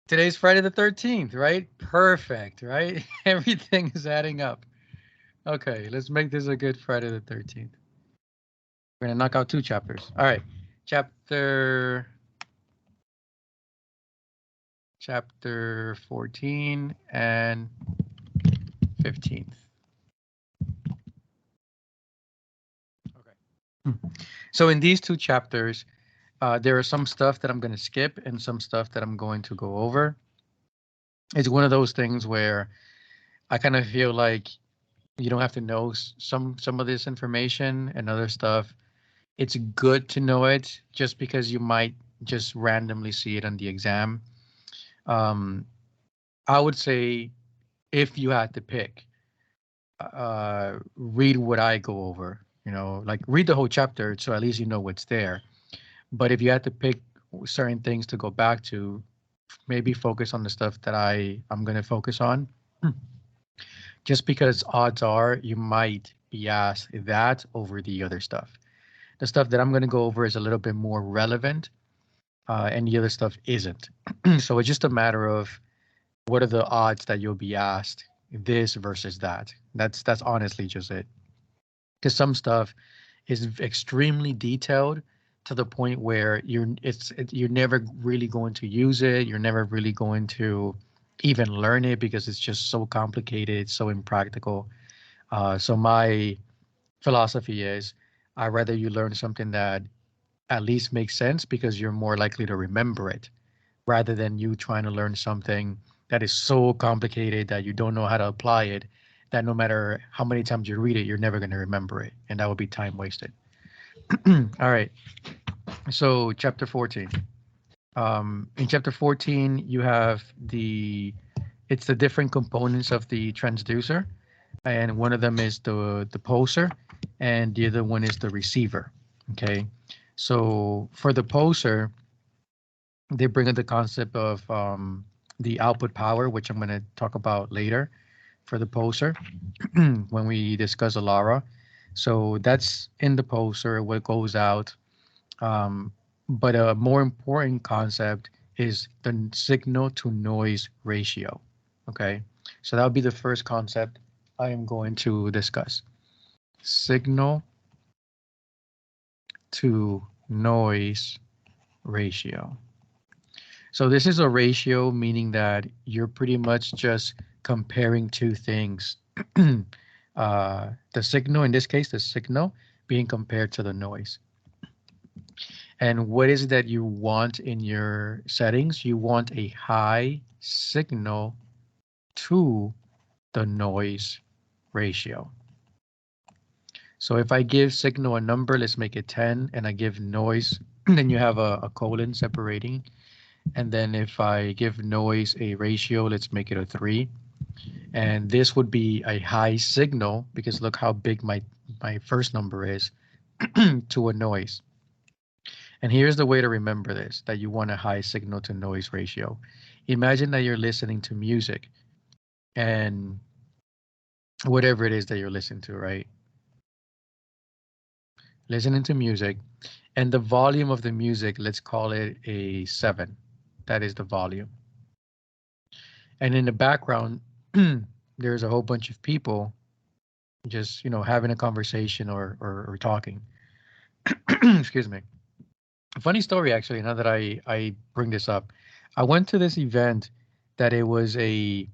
Today's Friday the 13th, right? Perfect, right? Everything is adding up. Okay, let's make this a good Friday the 13th. We're gonna knock out 2 chapters. All right, chapter chapter 14 and 15th. Okay. So in these 2 chapters, there are some stuff that I'm going to skip and some stuff that I'm going to go over. It's one of those things where I kind of feel like you don't have to know some of this information and other stuff. It's good to know it just because you might just randomly see it on the exam. Um, I would say if you had to pick, read what I go over. You know, like read the whole chapter so at least you know what's there. But if you had to pick certain things to go back to, maybe focus on the stuff that I'm gonna focus on. Just because odds are you might be asked that over the other stuff. The stuff that I'm gonna go over is a little bit more relevant, and the other stuff isn't. So it's just a matter of what are the odds that you'll be asked this versus that. That's honestly just it. Because some stuff is extremely detailed to the point where you're never really going to use it. You're never really going to even learn it because it's just so complicated. It's so impractical. So my philosophy is I'd rather you learn something that at least makes sense because you're more likely to remember it rather than you trying to learn something that is so complicated that you don't know how to apply it, that no matter how many times you read it, you're never going to remember it. And that would be time wasted. All right. So, chapter 14. In chapter 14, you have it's the different components of the transducer. And one of them is the poser, and the other one is the receiver. Okay. So, for the poser, they bring in the concept of the output power, which I'm going to talk about later for the poser when we discuss Alara. So that's in the poser, what goes out. Um, but a more important concept is the signal to noise ratio. Okay, so that would be the first concept I am going to discuss. Signal to noise ratio. So this is a ratio, meaning that you're pretty much just comparing two things. The signal, in this case, the signal being compared to the noise. And what is it that you want in your settings? You want a high signal to the noise ratio. So if I give signal a number, let's make it 10, and I give noise, then you have a colon separating. And then if I give noise a ratio, let's make it a 3. And this would be a high signal because look how big my first number is to a noise. And here's the way to remember this, that you want a high signal to noise ratio. Imagine that you're listening to music and whatever it is that you're listening to, right? Listening to music and the volume of the music, let's call it a 7. That is the volume. And in the background, there's a whole bunch of people just, having a conversation or talking. Excuse me. A funny story, actually, now that I bring this up. I went to this event that it was a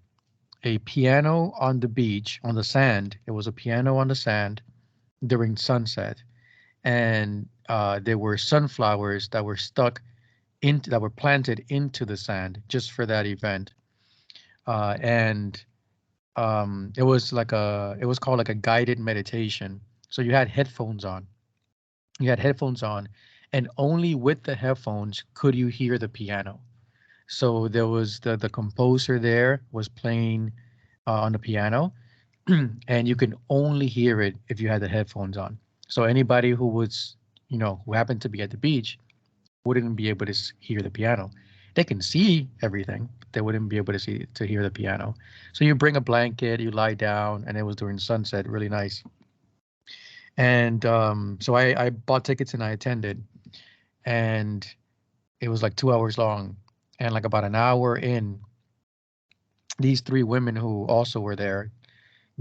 piano on the beach, on the sand. It was a piano on the sand during sunset. And there were sunflowers that were that were planted into the sand just for that event. And it was called like a guided meditation. So you had headphones on. You had headphones on, and only with the headphones could you hear the piano. So there was the composer there was playing on the piano, and you can only hear it if you had the headphones on. So anybody who was, who happened to be at the beach wouldn't be able to hear the piano. They can see everything, but they wouldn't be able to hear the piano. So you bring a blanket, you lie down, and it was during sunset, really nice. And so I bought tickets and I attended, and it was like 2 hours long. And like about an hour in, these three women who also were there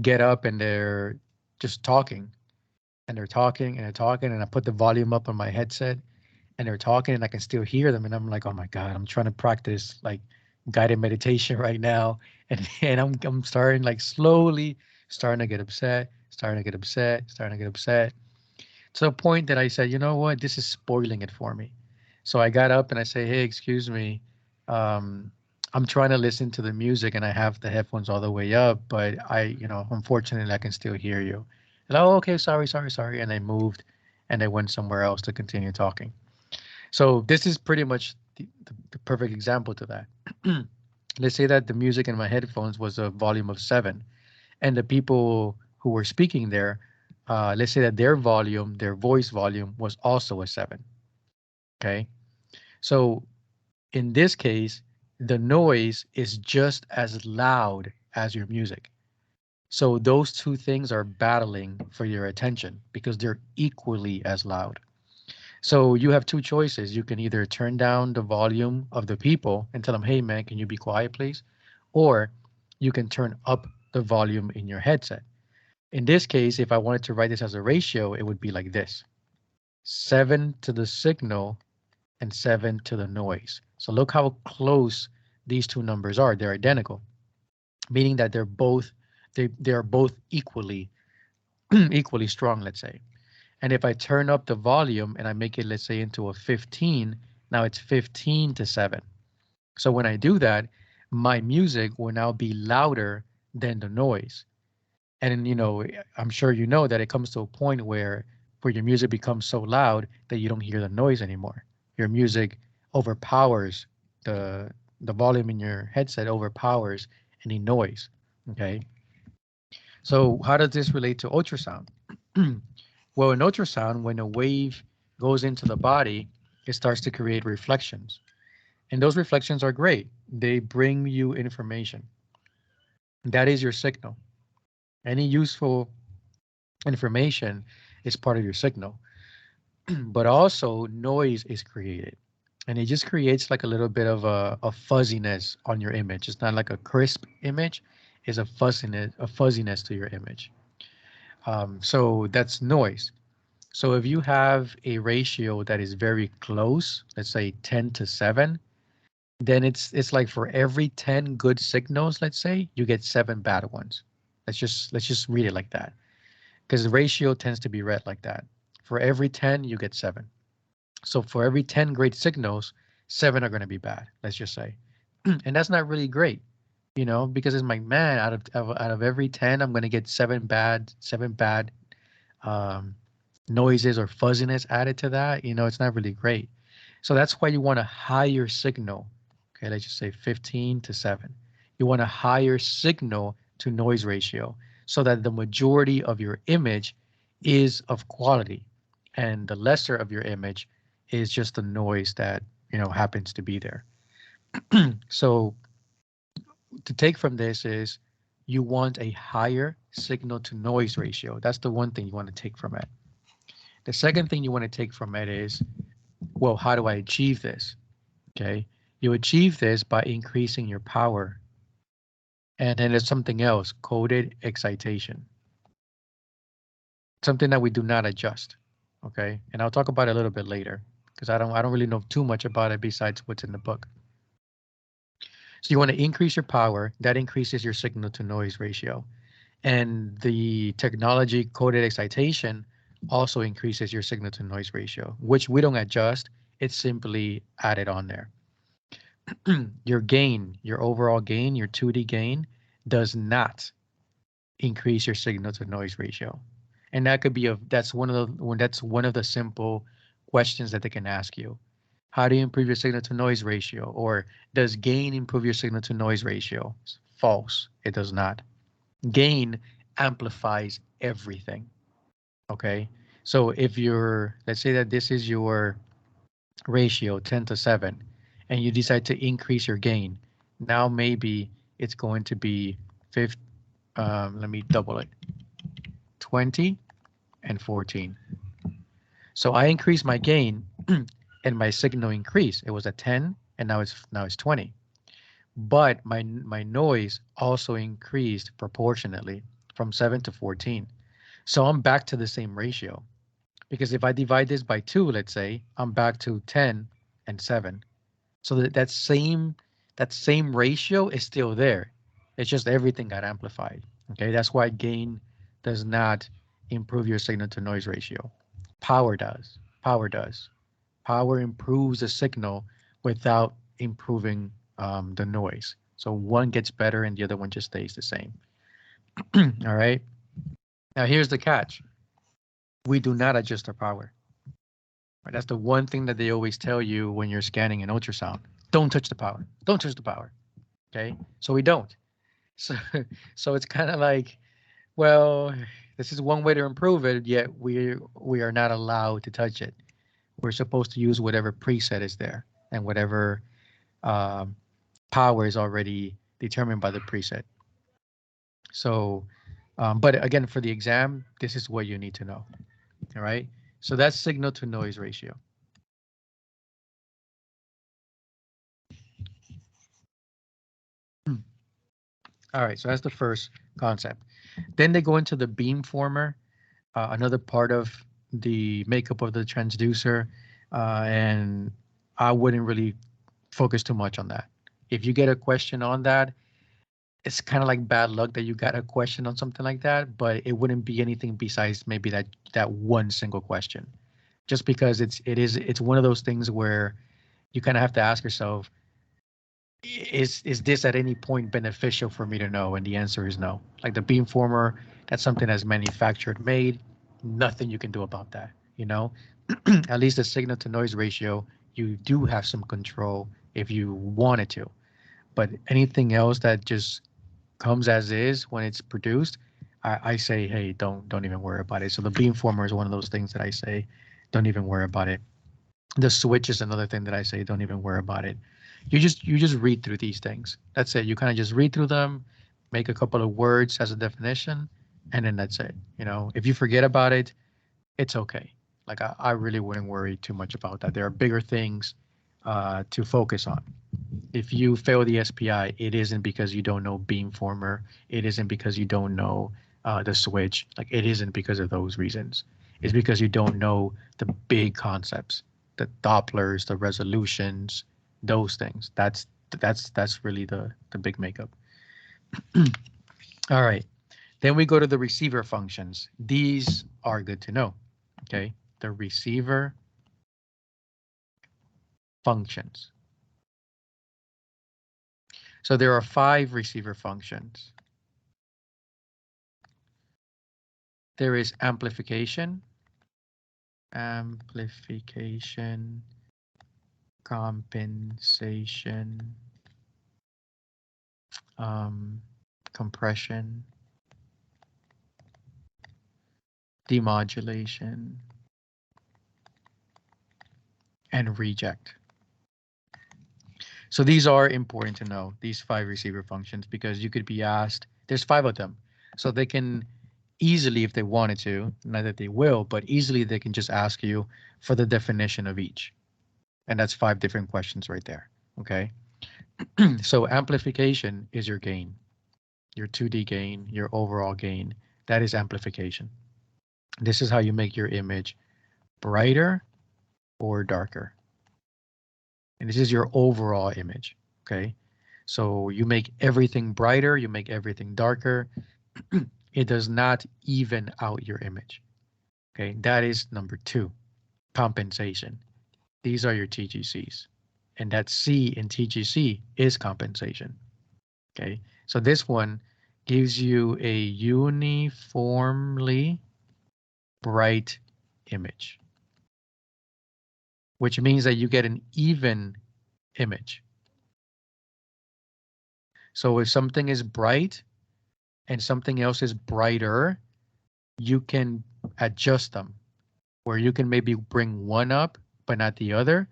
get up and they're just talking and they're talking and they're talking. And I put the volume up on my headset and they're talking and I can still hear them. And I'm like, oh my God, I'm trying to practice like guided meditation right now. And I'm starting like slowly starting to get upset, starting to get upset, starting to get upset to the point that I said, you know what, this is spoiling it for me. So I got up and I say, hey, excuse me. Um, I'm trying to listen to the music and I have the headphones all the way up, but unfortunately I can still hear you. And oh, okay, sorry, sorry, sorry. And they moved and they went somewhere else to continue talking. So this is pretty much the perfect example to that. Let's say that the music in my headphones was a volume of 7, and the people who were speaking there, let's say that their volume, their voice volume, was also a 7. Okay, so in this case, the noise is just as loud as your music. So those two things are battling for your attention because they're equally as loud. So you have two choices. You can either turn down the volume of the people and tell them, hey, man, can you be quiet, please? Or you can turn up the volume in your headset. In this case, if I wanted to write this as a ratio, it would be like this: 7 to the signal and 7 to the noise. So look how close these two numbers are. They're identical, meaning that they are both equally equally strong, let's say. And if I turn up the volume and I make it, let's say, into a 15, now it's 15 to 7. So when I do that, my music will now be louder than the noise. And, I'm sure you know that it comes to a point where your music becomes so loud that you don't hear the noise anymore. Your music overpowers the the volume in your headset overpowers any noise. Okay. So how does this relate to ultrasound? Well, in ultrasound, when a wave goes into the body, it starts to create reflections. And those reflections are great. They bring you information. That is your signal. Any useful information is part of your signal. But also noise is created. And it just creates like a little bit of a fuzziness on your image. It's not like a crisp image, it's a fuzziness to your image. So that's noise. So if you have a ratio that is very close, let's say 10 to 7, then it's like for every 10 good signals, let's say, you get 7 bad ones. Let's just read it like that. Because the ratio tends to be read like that. For every 10, you get 7. So for every 10 great signals, 7 are going to be bad, let's just say. And that's not really great, because it's like, man, out of every 10, I'm going to get 7 bad um, noises or fuzziness added to that. It's not really great. So that's why you want a higher signal. Okay, let's just say 15 to 7. You want a higher signal to noise ratio so that the majority of your image is of quality and the lesser of your image is just the noise that, happens to be there. So to take from this is you want a higher signal to noise ratio. That's the one thing you want to take from it. The second thing you want to take from it is, well, how do I achieve this? Okay. You achieve this by increasing your power. And then there's something else, coded excitation, something that we do not adjust. Okay. And I'll talk about it a little bit later because I don't really know too much about it besides what's in the book. So you want to increase your power, that increases your signal to noise ratio. And the technology coded excitation also increases your signal to noise ratio, which we don't adjust. It's simply added on there. Your gain, your overall gain, your 2D gain does not increase your signal to noise ratio. And that could be that's one of the simple questions that they can ask you. How do you improve your signal to noise ratio? Or does gain improve your signal to noise ratio? It's false. It does not. Gain amplifies everything. Okay. So if let's say that this is your ratio 10 to 7, and you decide to increase your gain, now maybe it's going to be 50, let me double it, 20 and 14. So I increased my gain and my signal increased. It was a 10 and now it's 20. But my noise also increased proportionately from 7 to 14. So I'm back to the same ratio. Because if I divide this by 2, let's say, I'm back to 10 and 7. So that same ratio is still there. It's just everything got amplified. Okay, that's why gain does not improve your signal to noise ratio. Power does. Power does. Power improves the signal without improving the noise. So one gets better and the other one just stays the same. All right. Now here's the catch. We do not adjust our power. Right? That's the one thing that they always tell you when you're scanning an ultrasound. Don't touch the power. Don't touch the power. Okay. So we don't. So, so it's kind of like, well, this is one way to improve it, yet we are not allowed to touch it. We're supposed to use whatever preset is there and whatever um, power is already determined by the preset. So, but again, for the exam, this is what you need to know. All right. So that's signal to noise ratio. All right. So that's the first concept. Then they go into the beamformer, another part of the makeup of the transducer, and I wouldn't really focus too much on that. If you get a question on that, it's kind of like bad luck that you got a question on something like that, but it wouldn't be anything besides maybe that one single question. Just because it's one of those things where you kind of have to ask yourself, is this at any point beneficial for me to know? And the answer is no. Like the beamformer, that's something that's manufactured, made, nothing you can do about that, you know? At least the signal to noise ratio, you do have some control if you wanted to. But anything else that just comes as is when it's produced, I say, hey, don't even worry about it. So the beamformer is one of those things that I say, don't even worry about it. The switch is another thing that I say, don't even worry about it. You just read through these things. That's it. You kind of just read through them, make a couple of words as a definition, and then that's it. You know, if you forget about it, it's okay. Like I really wouldn't worry too much about that. There are bigger things to focus on. If you fail the SPI, it isn't because you don't know beamformer. It isn't because you don't know the switch. Like it isn't because of those reasons. It's because you don't know the big concepts, the Dopplers, the resolutions, those things. That's really the big makeup. All right. Then we go to the receiver functions. These are good to know. Okay. The receiver functions. So there are 5 receiver functions. There is amplification, compensation, compression, demodulation, and reject. So these are important to know, these 5 receiver functions, because you could be asked, there's 5 of them. So they can easily, if they wanted to, not that they will, but easily they can just ask you for the definition of each. And that's 5 different questions right there. Okay. So amplification is your gain, your 2D gain, your overall gain. That is amplification. This is how you make your image brighter or darker. And this is your overall image. Okay. So you make everything brighter, you make everything darker. It does not even out your image. Okay. That is number 2, compensation. These are your TGCs. And that C in TGC is compensation. Okay. So this one gives you a uniformly bright image, which means that you get an even image. So if something is bright and something else is brighter, you can adjust them, where you can maybe bring one up but not the other,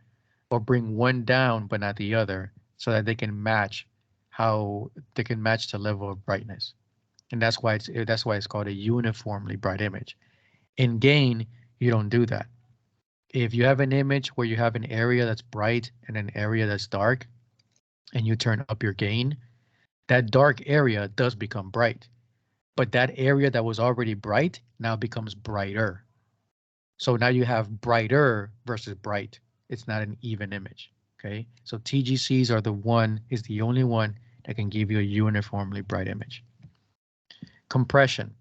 or bring one down but not the other, so that they can match the level of brightness. And that's why it's called a uniformly bright image. In gain, you don't do that. If you have an image where you have an area that's bright and an area that's dark, and you turn up your gain, that dark area does become bright. But that area that was already bright now becomes brighter. So now you have brighter versus bright. It's not an even image. Okay. So TGCs are is the only one that can give you a uniformly bright image. Compression.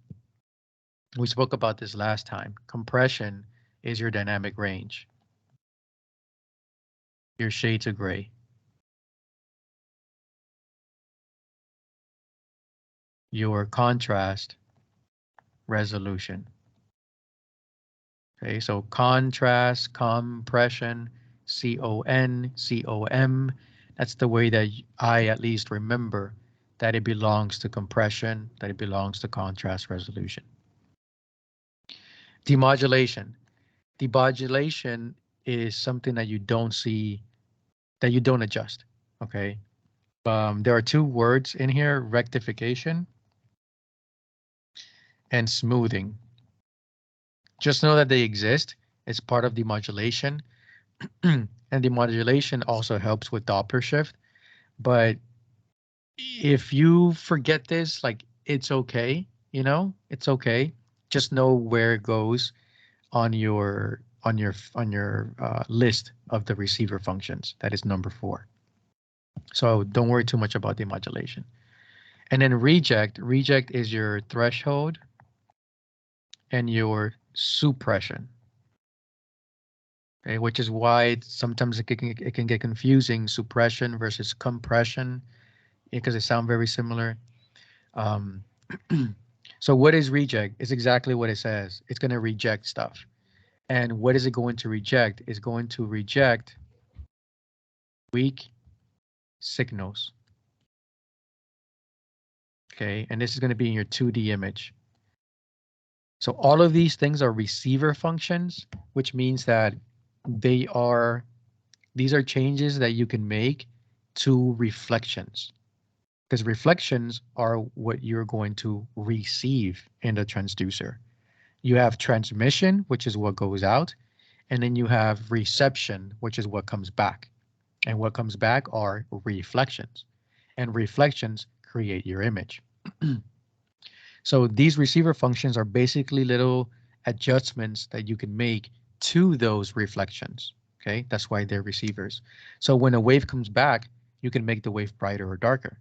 We spoke about this last time. Compression is your dynamic range, your shades of gray, your contrast resolution. Okay, so contrast, compression, CON, COM. That's the way that I at least remember that it belongs to compression, that it belongs to contrast resolution. Demodulation. Demodulation is something that you don't see, that you don't adjust. Okay. There are two words in here, rectification and smoothing. Just know that they exist. It's part of demodulation. And demodulation also helps with Doppler shift. But if you forget this, like, it's okay, it's okay. Just know where it goes on your list of the receiver functions. That is number 4. So don't worry too much about demodulation. And then reject. Reject is your threshold and your suppression. Okay, which is why sometimes it can get confusing, suppression versus compression, because they sound very similar. Um, so what is reject? It's exactly what it says. It's going to reject stuff. And what is it going to reject? It's going to reject weak signals. Okay, and this is going to be in your 2D image. So all of these things are receiver functions, which means that these are changes that you can make to reflections, because reflections are what you're going to receive in the transducer. You have transmission, which is what goes out, and then you have reception, which is what comes back. And what comes back are reflections, and reflections create your image. So these receiver functions are basically little adjustments that you can make to those reflections. Okay, that's why they're receivers. So when a wave comes back, you can make the wave brighter or darker.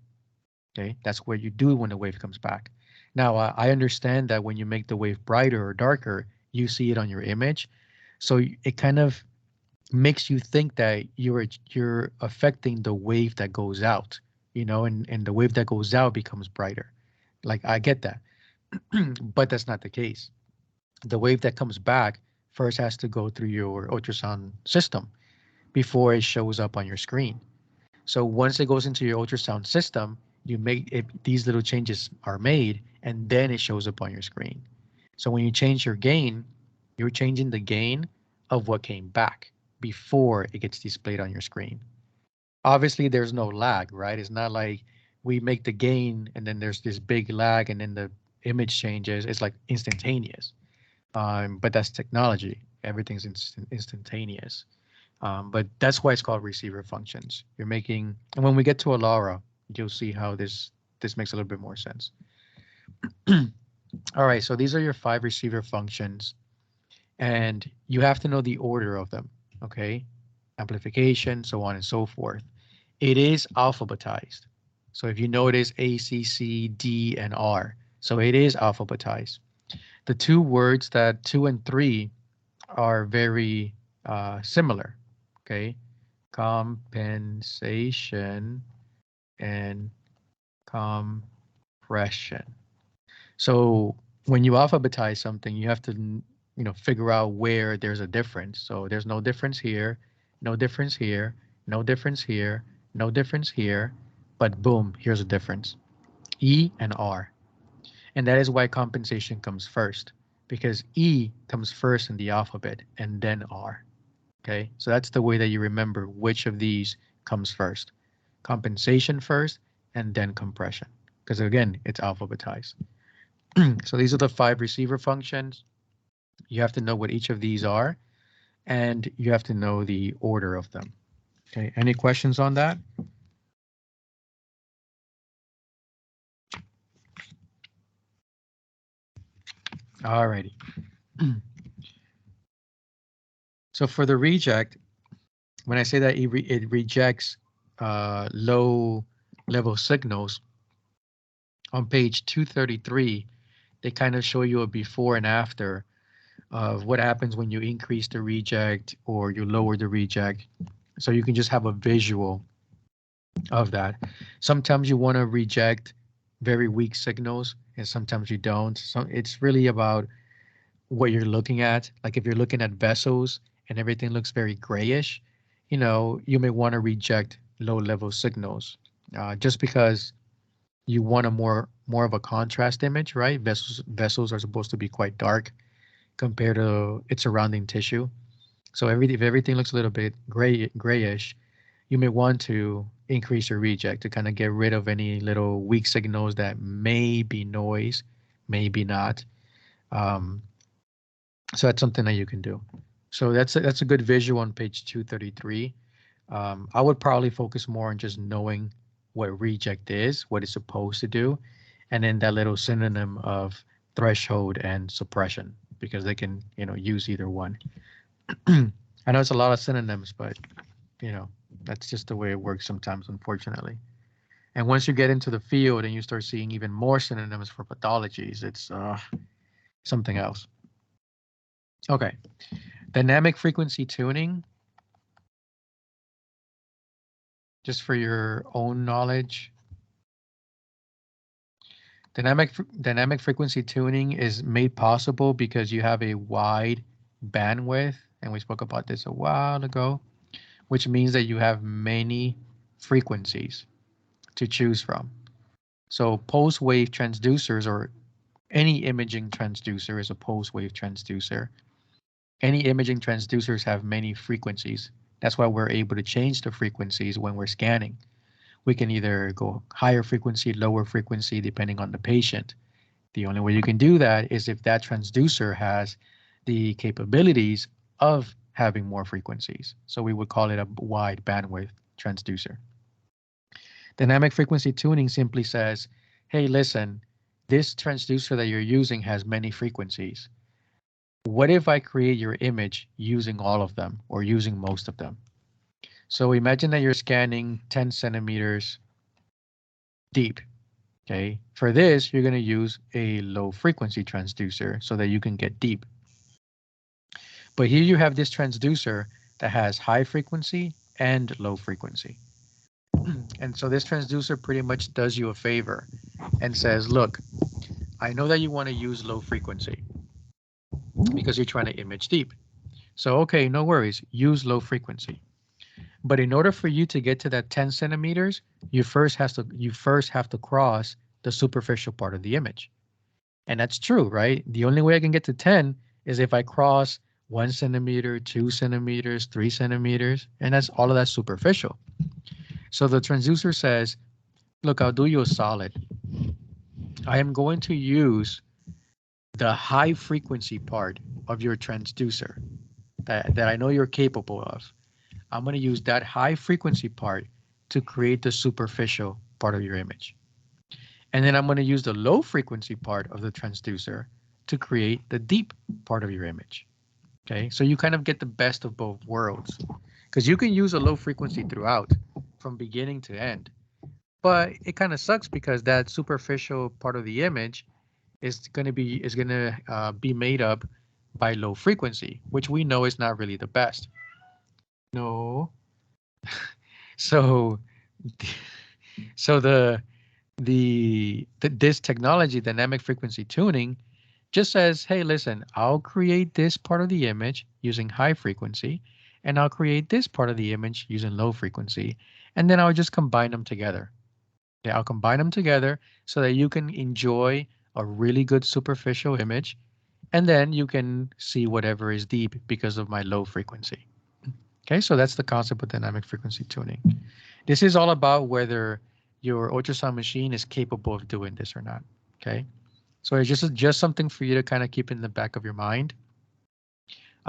Okay, that's what you do when the wave comes back. Now, I understand that when you make the wave brighter or darker, you see it on your image. So it kind of makes you think that you're affecting the wave that goes out, and the wave that goes out becomes brighter. Like, I get that. But that's not the case. The wave that comes back first has to go through your ultrasound system before it shows up on your screen. So once it goes into your ultrasound system, you make it, these little changes are made, and then it shows up on your screen. So when you change your gain, you're changing the gain of what came back before it gets displayed on your screen. Obviously, there's no lag, right? It's not like we make the gain and then there's this big lag and then the image changes. It's like instantaneous. But that's technology. Everything's instantaneous. But that's why it's called receiver functions. You're making, and when we get to Alara, you'll see how this makes a little bit more sense. All right, so these are your 5 receiver functions, and you have to know the order of them, okay? Amplification, so on and so forth. It is alphabetized. So if you notice A, C, C, D, and R, so it is alphabetized. The two words, that 2 and 3, are very similar, okay? Compensation and compression. So when you alphabetize something, you have to, figure out where there's a difference. So there's no difference here, no difference here, no difference here, no difference here, but boom, here's a difference. E and R. And that is why compensation comes first, because E comes first in the alphabet and then R. Okay, so that's the way that you remember which of these comes first. Compensation first and then compression, because again, it's alphabetized. So these are the 5 receiver functions. You have to know what each of these are. and you have to know the order of them. Okay, any questions on that? Alrighty. So for the reject, when I say that it rejects low level signals, on page 233, they kind of show you a before and after of what happens when you increase the reject or you lower the reject. So you can just have a visual of that. Sometimes you want to reject very weak signals and sometimes you don't. So it's really about what you're looking at. Like if you're looking at vessels and everything looks very grayish, you may want to reject low level signals just because you want a more of a contrast image, right? Vessels are supposed to be quite dark compared to its surrounding tissue. So if everything looks a little bit grayish, you may want to increase your reject to kind of get rid of any little weak signals that may be noise, maybe not. Um, so that's something that you can do. So that's a good visual on page 233. I would probably focus more on just knowing what reject is, what it's supposed to do, and then that little synonym of threshold and suppression, because they can, use either one. I know it's a lot of synonyms, but you know, that's just the way it works sometimes, unfortunately. And once you get into the field and you start seeing even more synonyms for pathologies, it's something else. Okay, dynamic frequency tuning, just for your own knowledge. Dynamic frequency tuning is made possible because you have a wide bandwidth, and we spoke about this a while ago, which means that you have many frequencies to choose from. So pulse wave transducers, or any imaging transducer is a pulse wave transducer. Any imaging transducers have many frequencies. That's why we're able to change the frequencies when we're scanning. We can either go higher frequency, lower frequency, depending on the patient. The only way you can do that is if that transducer has the capabilities of having more frequencies. So we would call it a wide bandwidth transducer. Dynamic frequency tuning simply says, hey, listen, this transducer that you're using has many frequencies. What if I create your image using all of them or using most of them? So imagine that you're scanning 10 centimeters deep. Okay, for this, you're going to use a low frequency transducer so that you can get deep. But here you have this transducer that has high frequency and low frequency. And so this transducer pretty much does you a favor and says, look, I know that you want to use low frequency because you're trying to image deep. So, okay, no worries, use low frequency. But in order for you to get to that 10 centimeters, you first have to cross the superficial part of the image. And that's true, right? The only way I can get to 10 is if I cross 1 centimeter, 2 centimeters, 3 centimeters, and that's all of that superficial. So the transducer says, look, I'll do you a solid. I am going to use the high frequency part of your transducer that I know you're capable of. I'm going to use that high frequency part to create the superficial part of your image. And then I'm going to use the low frequency part of the transducer to create the deep part of your image. Okay, so you kind of get the best of both worlds because you can use a low frequency throughout from beginning to end. But it kind of sucks because that superficial part of the image is going to be made up by low frequency, which we know is not really the best. No. So, so this technology, dynamic frequency tuning, just says, hey, listen, I'll create this part of the image using high frequency, and I'll create this part of the image using low frequency, and then I'll just combine them together. Okay, I'll combine them together so that you can enjoy a really good superficial image, and then you can see whatever is deep because of my low frequency. Okay, so that's the concept of dynamic frequency tuning. This is all about whether your ultrasound machine is capable of doing this or not. Okay, so it's just something for you to kind of keep in the back of your mind.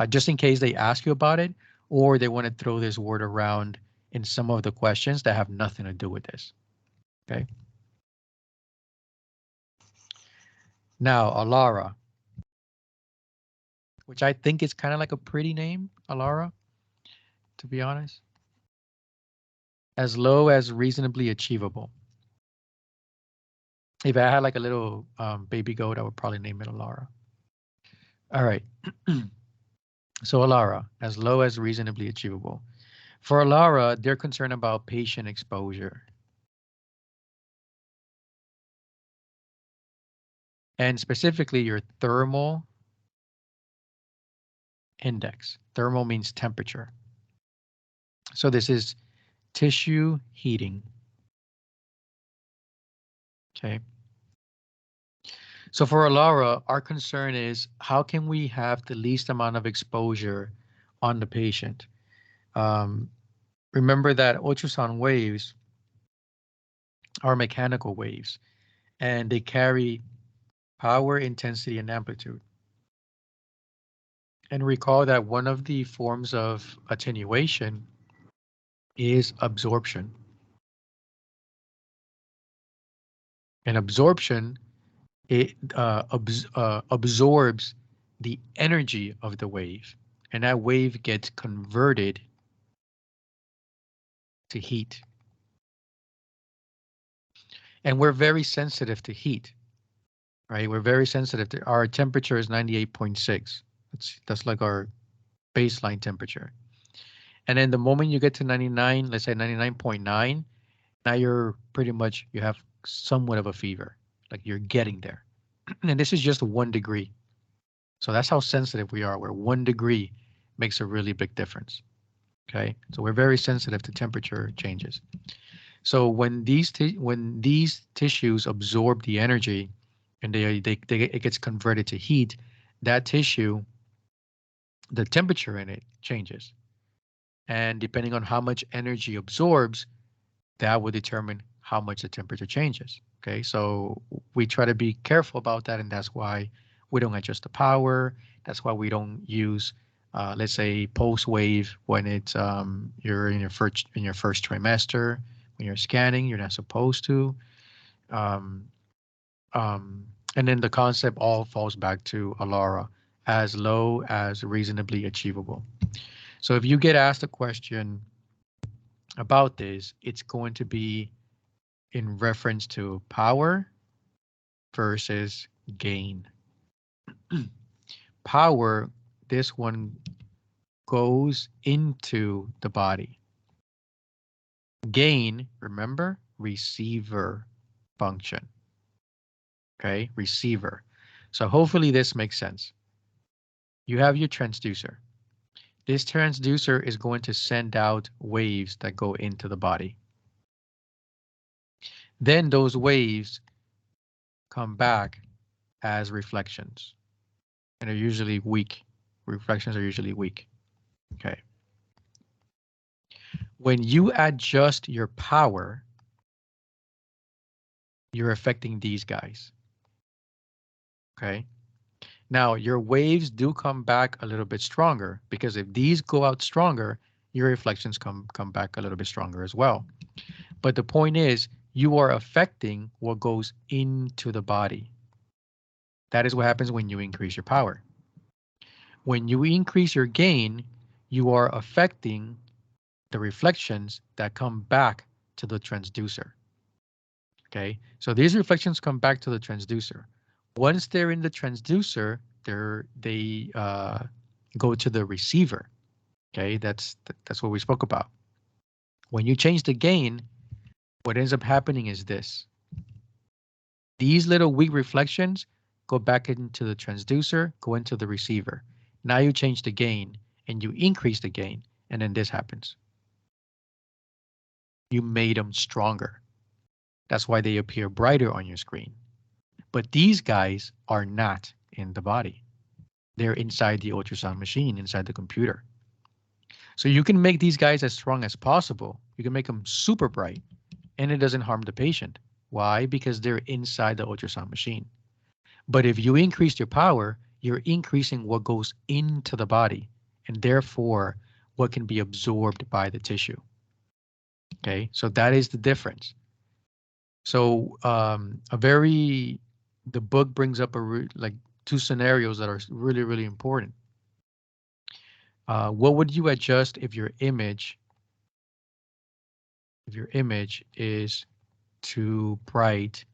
just in case they ask you about it, or they want to throw this word around in some of the questions that have nothing to do with this. Okay. Now, Alara, which I think is kind of like a pretty name, Alara, to be honest. As low as reasonably achievable. If I had like a little baby goat, I would probably name it Alara. All right. So Alara, as low as reasonably achievable. For Alara, they're concerned about patient exposure. And specifically your thermal index. Thermal means temperature. So this is tissue heating. Okay. So for Alara, our concern is how can we have the least amount of exposure on the patient? Remember that ultrasound waves are mechanical waves, and they carry power, intensity, and amplitude. And recall that one of the forms of attenuation is absorption. And absorption, it absorbs the energy of the wave, and that wave gets converted to heat. And we're very sensitive to heat, right? We're very sensitive to, our temperature is 98.6. That's like our baseline temperature. And then the moment you get to 99, let's say 99.9, now you're pretty much, you have somewhat of a fever, like you're getting there. And this is just 1 degree. So that's how sensitive we are, where 1 degree makes a really big difference. Okay, so we're very sensitive to temperature changes. So when these tissues absorb the energy and it gets converted to heat, that tissue, the temperature in it changes. And depending on how much energy absorbs, that will determine how much the temperature changes. Okay, so we try to be careful about that, and that's why we don't adjust the power. That's why we don't use, let's say, pulse wave when it's you're in your first trimester. When you're scanning, you're not supposed to. Um, and then the concept all falls back to Alara, as low as reasonably achievable. So if you get asked a question about this, it's going to be in reference to power versus gain. Power, this one goes into the body. Gain, remember, receiver function. Okay, receiver. So hopefully this makes sense. You have your transducer. This transducer is going to send out waves that go into the body. Then those waves come back as reflections, and are usually weak. Reflections are usually weak. Okay. When you adjust your power, you're affecting these guys. Okay. Now your waves do come back a little bit stronger, because if these go out stronger, your reflections come back a little bit stronger as well. But the point is, you are affecting what goes into the body. That is what happens when you increase your power. When you increase your gain, you are affecting the reflections that come back to the transducer. Okay, so these reflections come back to the transducer. Once they're in the transducer, they go to the receiver. Okay, that's what we spoke about. When you change the gain, what ends up happening is this. These little weak reflections go back into the transducer, go into the receiver. Now you change the gain and you increase the gain, and then this happens. You made them stronger. That's why they appear brighter on your screen. But these guys are not in the body. They're inside the ultrasound machine, inside the computer. So you can make these guys as strong as possible. You can make them super bright, and it doesn't harm the patient. Why? Because they're inside the ultrasound machine. But if you increase your power, you're increasing what goes into the body and therefore what can be absorbed by the tissue. Okay, so that is the difference. So the book brings up like two scenarios that are really, really important. What would you adjust if your image is too bright?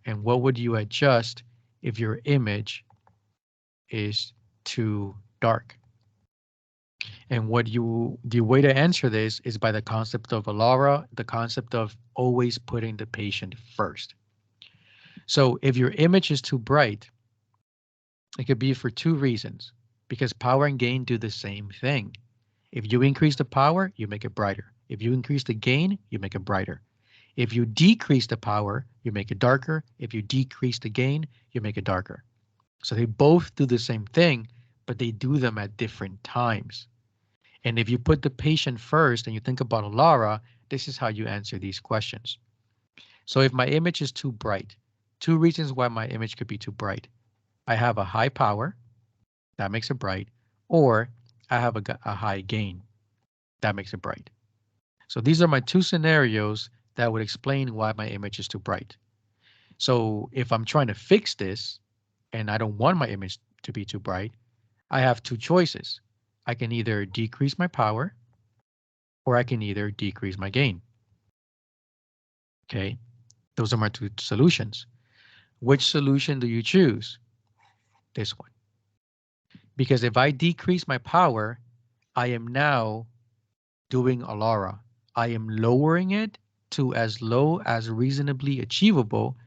And what would you adjust if your image is too dark? And the way to answer this is by the concept of Alara, the concept of always putting the patient first. So if your image is too bright, it could be for two reasons, because power and gain do the same thing. If you increase the power, you make it brighter. If you increase the gain, you make it brighter. If you decrease the power, you make it darker. If you decrease the gain, you make it darker. So they both do the same thing, but they do them at different times. And if you put the patient first and you think about Alara, this is how you answer these questions. So if my image is too bright, two reasons why my image could be too bright. I have a high power, that makes it bright, or I have a high gain, that makes it bright. So these are my two scenarios that would explain why my image is too bright. So if I'm trying to fix this and I don't want my image to be too bright, I have two choices. I can either decrease my power or I can either decrease my gain. Okay, those are my two solutions. Which solution do you choose? This one. Because if I decrease my power, I am now doing Alara. I am lowering it to as low as reasonably achievable,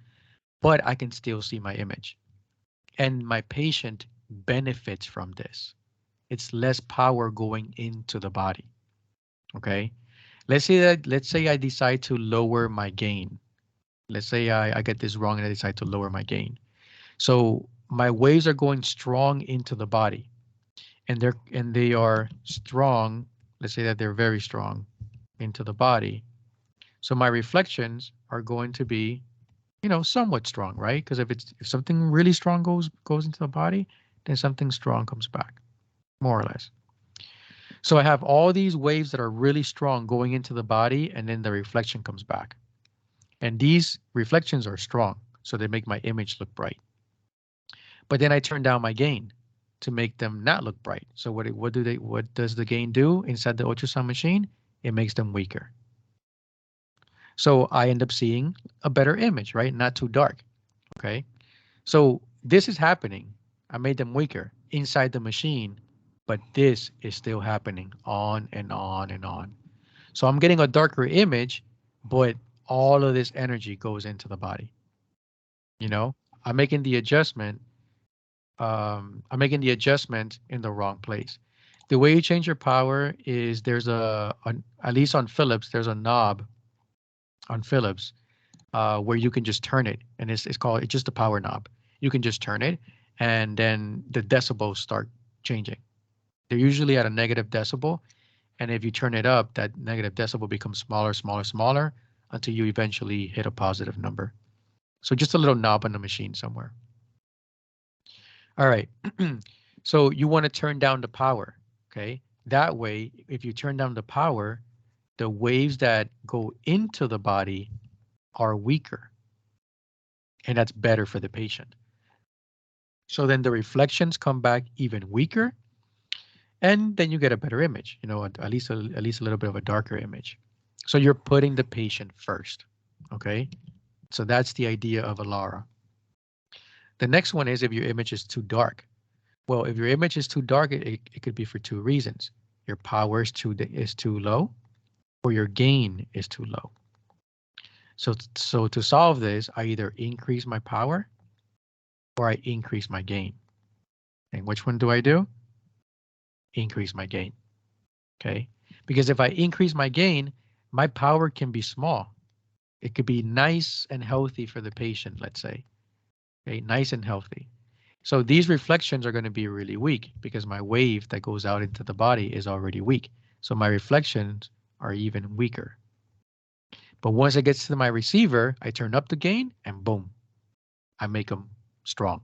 but I can still see my image. And my patient benefits from this. It's less power going into the body. Okay. Let's say I decide to lower my gain. Let's say I get this wrong and I decide to lower my gain. So my waves are going strong into the body and they are strong. Let's say that they're very strong into the body. So my reflections are going to be, somewhat strong, right? Because if something really strong goes into the body, then something strong comes back, more or less. So I have all these waves that are really strong going into the body, and then the reflection comes back. And these reflections are strong, so they make my image look bright. But then I turn down my gain to make them not look bright. So what does the gain do inside the ultrasound machine? It makes them weaker. So I end up seeing a better image, right? Not too dark. Okay. So this is happening. I made them weaker inside the machine, but this is still happening on and on and on. So I'm getting a darker image, but all of this energy goes into the body. I'm making the adjustment. I'm making the adjustment in the wrong place. The way you change your power is there's at least on Philips, there's a knob on Philips where you can just turn it, and it's just a power knob. You can just turn it, and then the decibels start changing. They're usually at a negative decibel, and if you turn it up, that negative decibel becomes smaller, smaller, smaller until you eventually hit a positive number. So just a little knob on the machine somewhere. All right. So you want to turn down the power, okay? That way, if you turn down the power, the waves that go into the body are weaker, and that's better for the patient. So then the reflections come back even weaker, and then you get a better image, at least a little bit of a darker image. So you're putting the patient first, okay? So that's the idea of Alara. The next one is if your image is too dark. Well, if your image is too dark, it could be for two reasons. Your power is too low, or your gain is too low. So to solve this, I either increase my power or I increase my gain. And which one do I do? Increase my gain. Okay. Because if I increase my gain, my power can be small. It could be nice and healthy for the patient, let's say. Okay, nice and healthy. So these reflections are going to be really weak because my wave that goes out into the body is already weak. So my reflections are even weaker. But once it gets to my receiver, I turn up the gain and boom, I make them strong.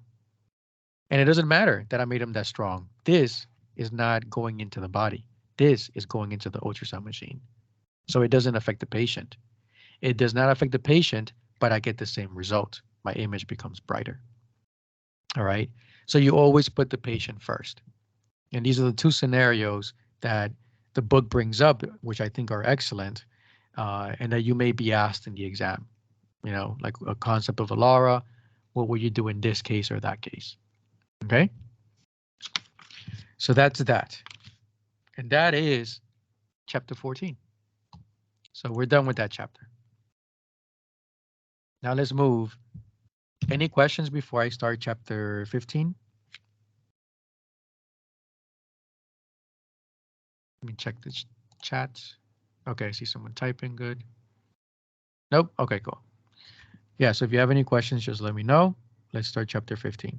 And it doesn't matter that I made them that strong. This is not going into the body. This is going into the ultrasound machine. So it doesn't affect the patient. It does not affect the patient, but I get the same result. My image becomes brighter. All right. So you always put the patient first. And these are the two scenarios that the book brings up, which I think are excellent, and that you may be asked in the exam. You know, like a concept of Alara, what will you do in this case or that case? Okay. So that's that. And that is chapter 14. So we're done with that chapter. Now let's move. Any questions before I start chapter 15? Let me check the chat. Okay, I see someone typing. Good. Nope. Okay, cool. Yeah, so if you have any questions, just let me know. Let's start chapter 15.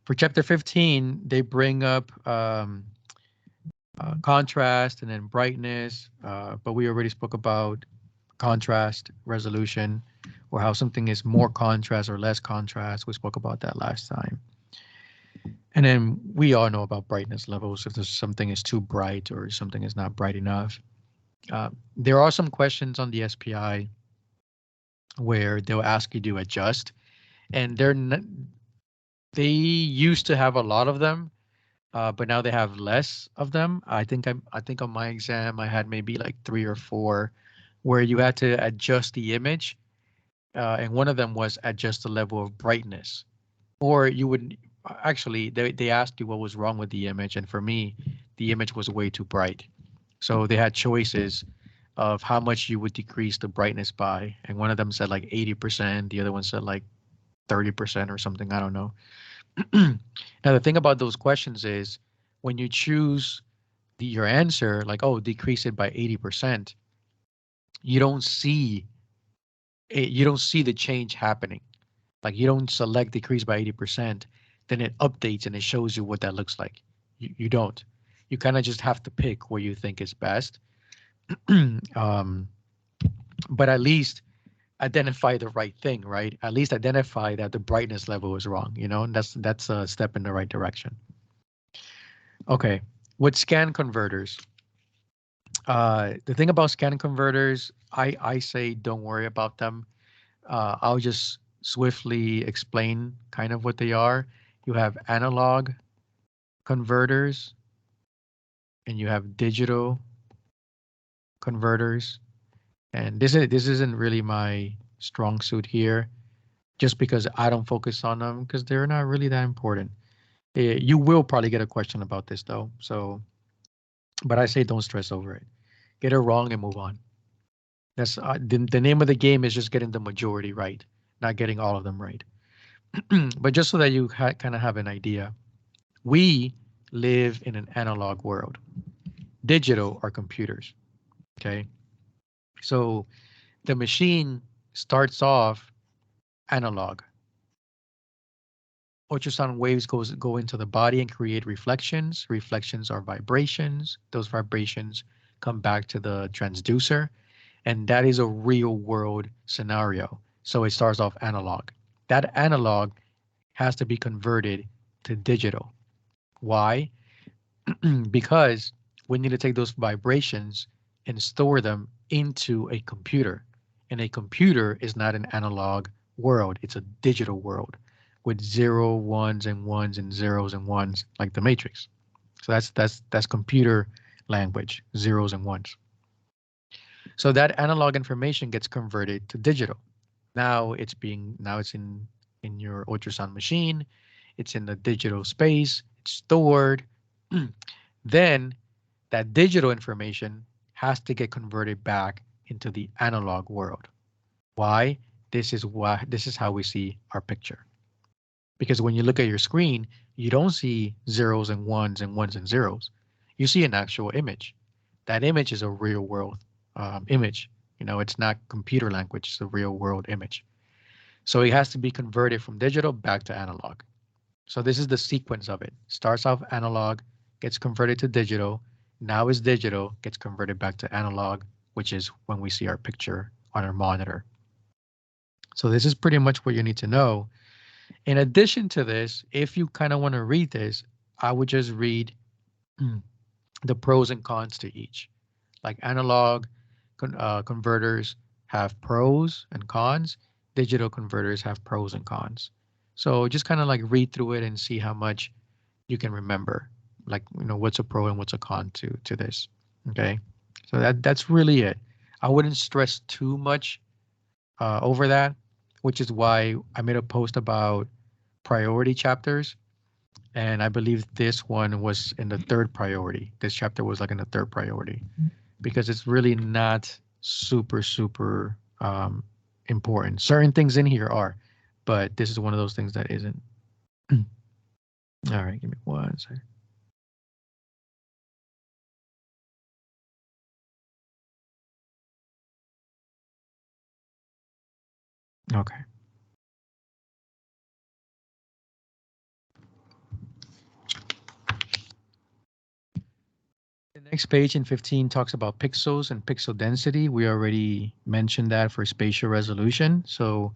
For chapter 15, they bring up contrast and then brightness, but we already spoke about contrast, resolution, or how something is more contrast or less contrast. We spoke about that last time. And then we all know about brightness levels, if there's something is too bright or something is not bright enough. There are some questions on the SPI where they'll ask you to adjust, and they used to have a lot of them, but now they have less of them. I think on my exam I had maybe like 3 or 4 where you had to adjust the image, and one of them was adjust the level of brightness, or you would actually they asked you what was wrong with the image, and for me, the image was way too bright. So they had choices of how much you would decrease the brightness by, and one of them said like 80%, the other one said like 30% or something. I don't know. Now, the thing about those questions is when you choose your answer, like, oh, decrease it by 80%, you don't see you don't see the change happening. Like you don't select decrease by 80%, then it updates and it shows you what that looks like. You don't. You kind of just have to pick what you think is best. um, but at least identify the right thing, right? At least identify that the brightness level is wrong, and that's a step in the right direction. Okay, with scan converters, the thing about scan converters, I say don't worry about them. I'll just swiftly explain kind of what they are. You have analog converters and you have digital converters. And this isn't really my strong suit here, just because I don't focus on them because they're not really that important. You will probably get a question about this though. So, but I say don't stress over it. Get it wrong and move on. That's the name of the game is just getting the majority right, not getting all of them right. But just so that you kind of have an idea, we live in an analog world. Digital are computers. Okay, so the machine starts off analog. Ultrasound waves go into the body and create reflections. Reflections are vibrations. Those vibrations come back to the transducer, and that is a real world scenario. So it starts off analog. That analog has to be converted to digital. Why? Because we need to take those vibrations and store them into a computer. And a computer is not an analog world, it's a digital world with ones and zeros and ones like the matrix. So that's computer language, zeros and ones. So that analog information gets converted to digital. Now it's in your ultrasound machine. It's in the digital space. It's stored. Then that digital information has to get converted back into the analog world. Why? This is how we see our picture. Because when you look at your screen, you don't see zeros and ones and zeros. You see an actual image. That image is a real world image. It's not computer language, it's a real world image. So it has to be converted from digital back to analog. So this is the sequence of it. Starts off analog, gets converted to digital. Now is digital, gets converted back to analog, which is when we see our picture on our monitor. So this is pretty much what you need to know. In addition to this, if you kind of want to read this, I would just read the pros and cons to each. Like analog converters have pros and cons. Digital converters have pros and cons. So just kind of like read through it and see how much you can remember. Like, what's a pro and what's a con to this. Okay. So that's really it. I wouldn't stress too much over that, which is why I made a post about priority chapters. And I believe this one was in the third priority. This chapter was like in the third priority because it's really not super, super important. Certain things in here are, but this is one of those things that isn't. All right, give me one second. Okay. The next page in 15 talks about pixels and pixel density. We already mentioned that for spatial resolution. So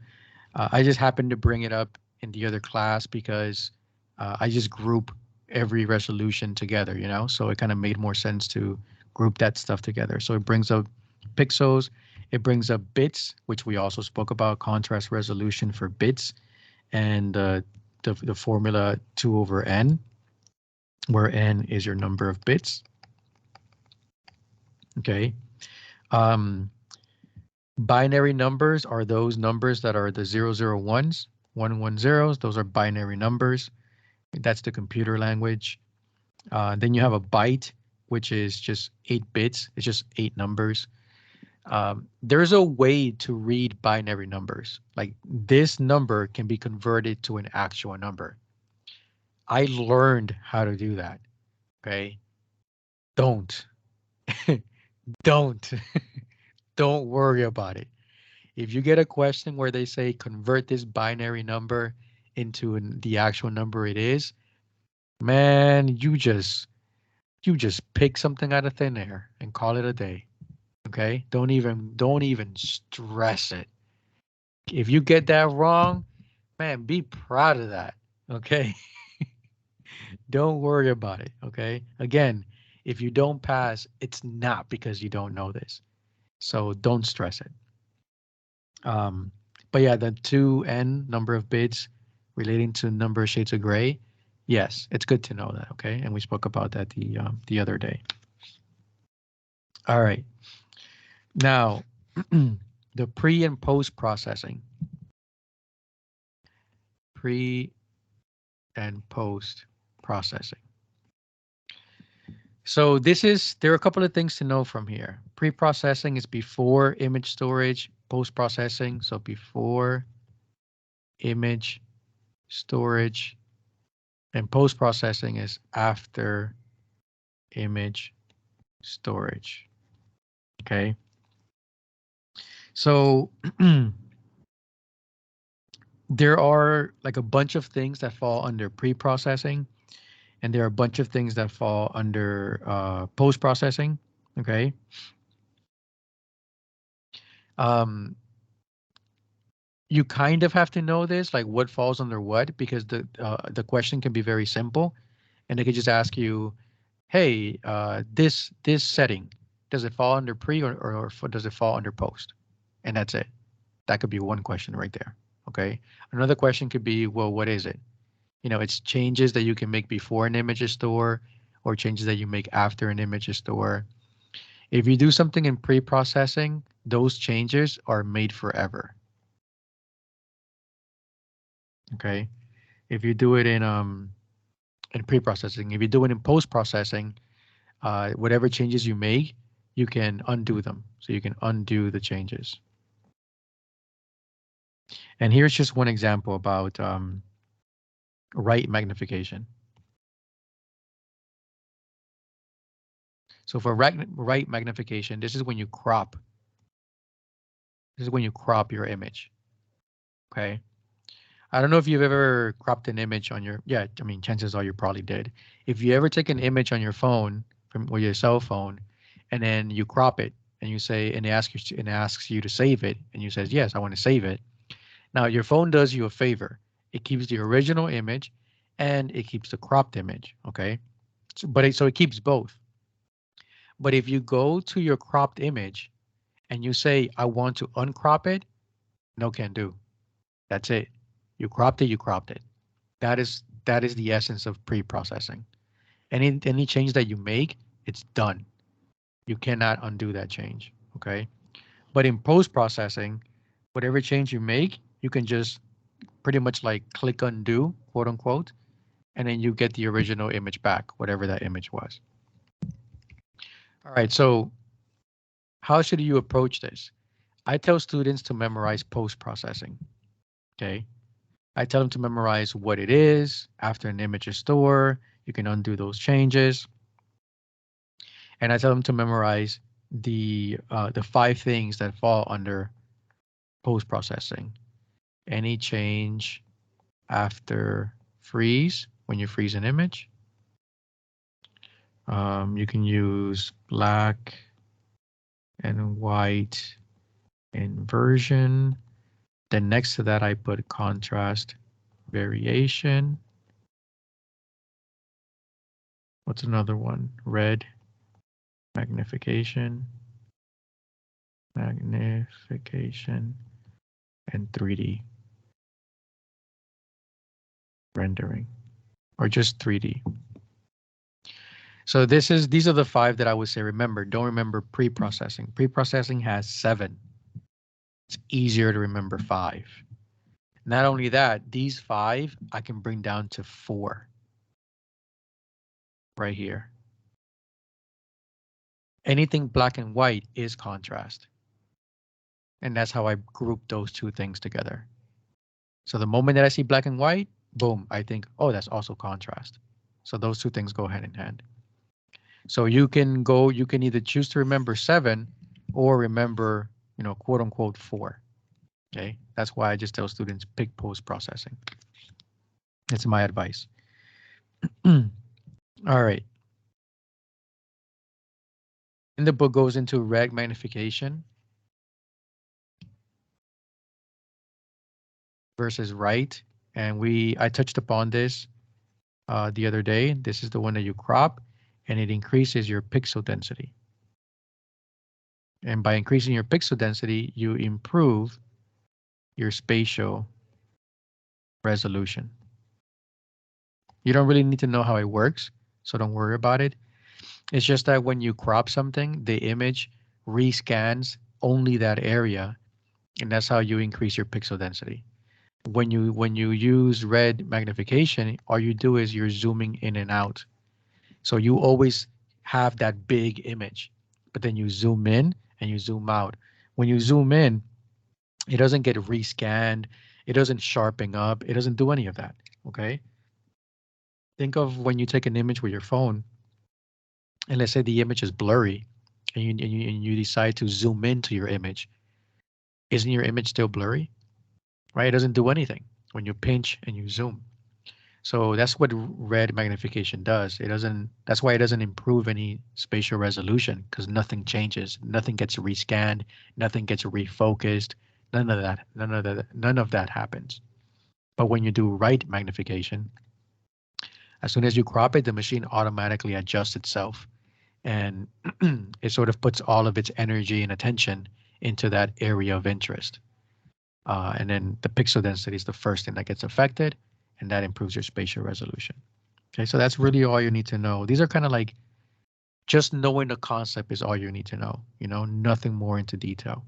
I just happened to bring it up in the other class because I just group every resolution together, so it kind of made more sense to group that stuff together. So it brings up pixels, it brings up bits, which we also spoke about, contrast resolution for bits, and the formula 2 over n, where n is your number of bits. Okay. Binary numbers are those numbers that are the 001s, 110s. Those are binary numbers. That's the computer language. Then you have a byte, which is just 8 bits. It's just 8 numbers. There's a way to read binary numbers. Like this number can be converted to an actual number. I learned how to do that. Okay. Don't. Don't. Don't worry about it. If you get a question where they say convert this binary number into the actual number it is, man, you just pick something out of thin air and call it a day. Okay? Don't even stress it. If you get that wrong, man, be proud of that. Okay? Don't worry about it. Okay? Again, if you don't pass, it's not because you don't know this. So don't stress it. But yeah, the 2n number of bits relating to number of shades of gray. Yes, it's good to know that. Okay, and we spoke about that the other day. All right. Now, the pre and post processing. Pre and post processing. So there are a couple of things to know from here. Pre-processing is before image storage, post-processing. So before image storage, and post-processing is after image storage. Okay. So there are like a bunch of things that fall under pre-processing, and there are a bunch of things that fall under post-processing. Okay. You kind of have to know this, like what falls under what, because the question can be very simple, and they could just ask you, "Hey, this setting, does it fall under pre or does it fall under post?" And that's it. That could be one question right there. Okay. Another question could be, well, what is it? It's changes that you can make before an image is stored or changes that you make after an image is stored. If you do something in pre-processing, those changes are made forever. Okay. If you do it in pre-processing, if you do it in post-processing, whatever changes you make, you can undo them. So you can undo the changes. And here's just one example about right magnification. So for right magnification, this is when you crop. This is when you crop your image. Okay. I don't know if you've ever cropped an image on your, yeah, I mean, chances are you probably did. If you ever take an image on your phone or your cell phone and then you crop it, and you say, and it asks you to save it, and you says, yes, I want to save it. Now your phone does you a favor. It keeps the original image and it keeps the cropped image. Okay. So it keeps both. But if you go to your cropped image and you say, I want to uncrop it, no can do. That's it. You cropped it, you cropped it. That is the essence of pre-processing. Any change that you make, it's done. You cannot undo that change. Okay. But in post-processing, whatever change you make, you can just pretty much like click undo, quote unquote, and then you get the original image back, whatever that image was. All right, so how should you approach this? I tell students to memorize post-processing, okay? I tell them to memorize what it is. After an image is stored, you can undo those changes. And I tell them to memorize the 5 things that fall under post-processing. Any change after freeze, when you freeze an image. You can use black and white inversion. Then next to that, I put contrast variation. What's another one? Red magnification, magnification, and 3D rendering, or just 3D. So these are the 5 that I would say remember. Don't remember pre-processing. Pre-processing has 7. It's easier to remember 5. Not only that, these 5 I can bring down to 4 right here. Anything black and white is contrast. And that's how I group those 2 things together. So the moment that I see black and white, boom, I think, oh, that's also contrast. So those 2 things go hand in hand. So you can either choose to remember 7 or remember, quote unquote 4. Okay, that's why I just tell students pick post-processing. That's my advice. All right. And the book goes into reg magnification versus right. And I touched upon this the other day. This is the one that you crop, and it increases your pixel density. And by increasing your pixel density, you improve your spatial resolution. You don't really need to know how it works, so don't worry about it. It's just that when you crop something, the image rescans only that area, and that's how you increase your pixel density. When you use red magnification, all you do is you're zooming in and out. So you always have that big image, but then you zoom in and you zoom out. When you zoom in, it doesn't get rescanned. It doesn't sharpen up. It doesn't do any of that. Okay. Think of when you take an image with your phone, and let's say the image is blurry, and you decide to zoom into your image. Isn't your image still blurry? Right? It doesn't do anything when you pinch and you zoom. So that's what red magnification does. That's why it doesn't improve any spatial resolution, because nothing changes. Nothing gets rescanned. Nothing gets refocused. None of that happens. But when you do right magnification, as soon as you crop it, the machine automatically adjusts itself, and it sort of puts all of its energy and attention into that area of interest. And then the pixel density is the first thing that gets affected, and that improves your spatial resolution. Okay, so that's really all you need to know. These are kind of like, just knowing the concept is all you need to know, nothing more into detail.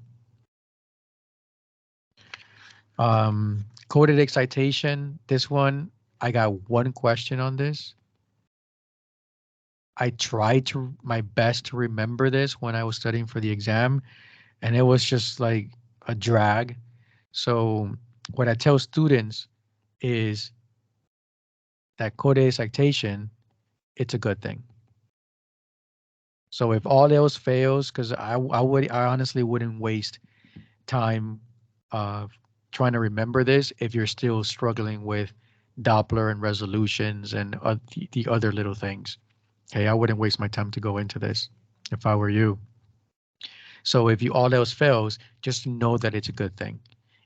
Coded excitation, this one, I got one question on this. I tried my best to remember this when I was studying for the exam, and it was just like a drag. So what I tell students is that coded excitation, it's a good thing. So if all else fails, because I honestly wouldn't waste time trying to remember this if you're still struggling with Doppler and resolutions and the other little things. Okay, I wouldn't waste my time to go into this if I were you. So if you all else fails, just know that it's a good thing.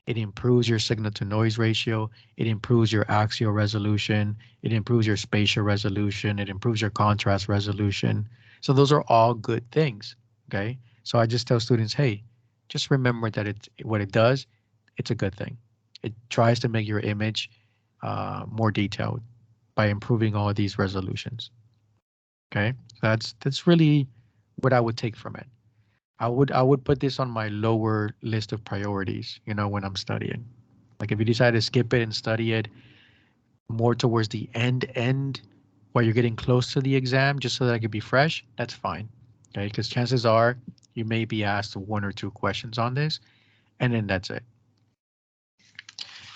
It improves your signal to noise ratio. It improves your axial resolution. It improves your spatial resolution. It improves your contrast resolution. So those are all good things. Okay. So I just tell students, hey, just remember that what it does, it's a good thing. It tries to make your image more detailed by improving all of these resolutions. Okay. So that's really what I would take from it. I would put this on my lower list of priorities, when I'm studying. Like if you decide to skip it and study it more towards the end while you're getting close to the exam, just so that I could be fresh, that's fine. Okay, because chances are you may be asked one or two questions on this, and then that's it.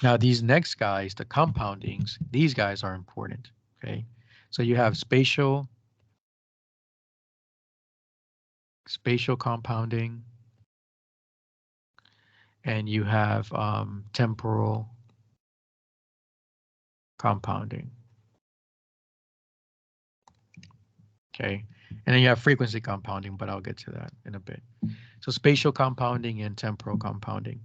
Now these next guys, the compoundings, these guys are important. Okay, so you have spatial compounding, and you have temporal compounding. Okay, and then you have frequency compounding, but I'll get to that in a bit. So spatial compounding and temporal compounding.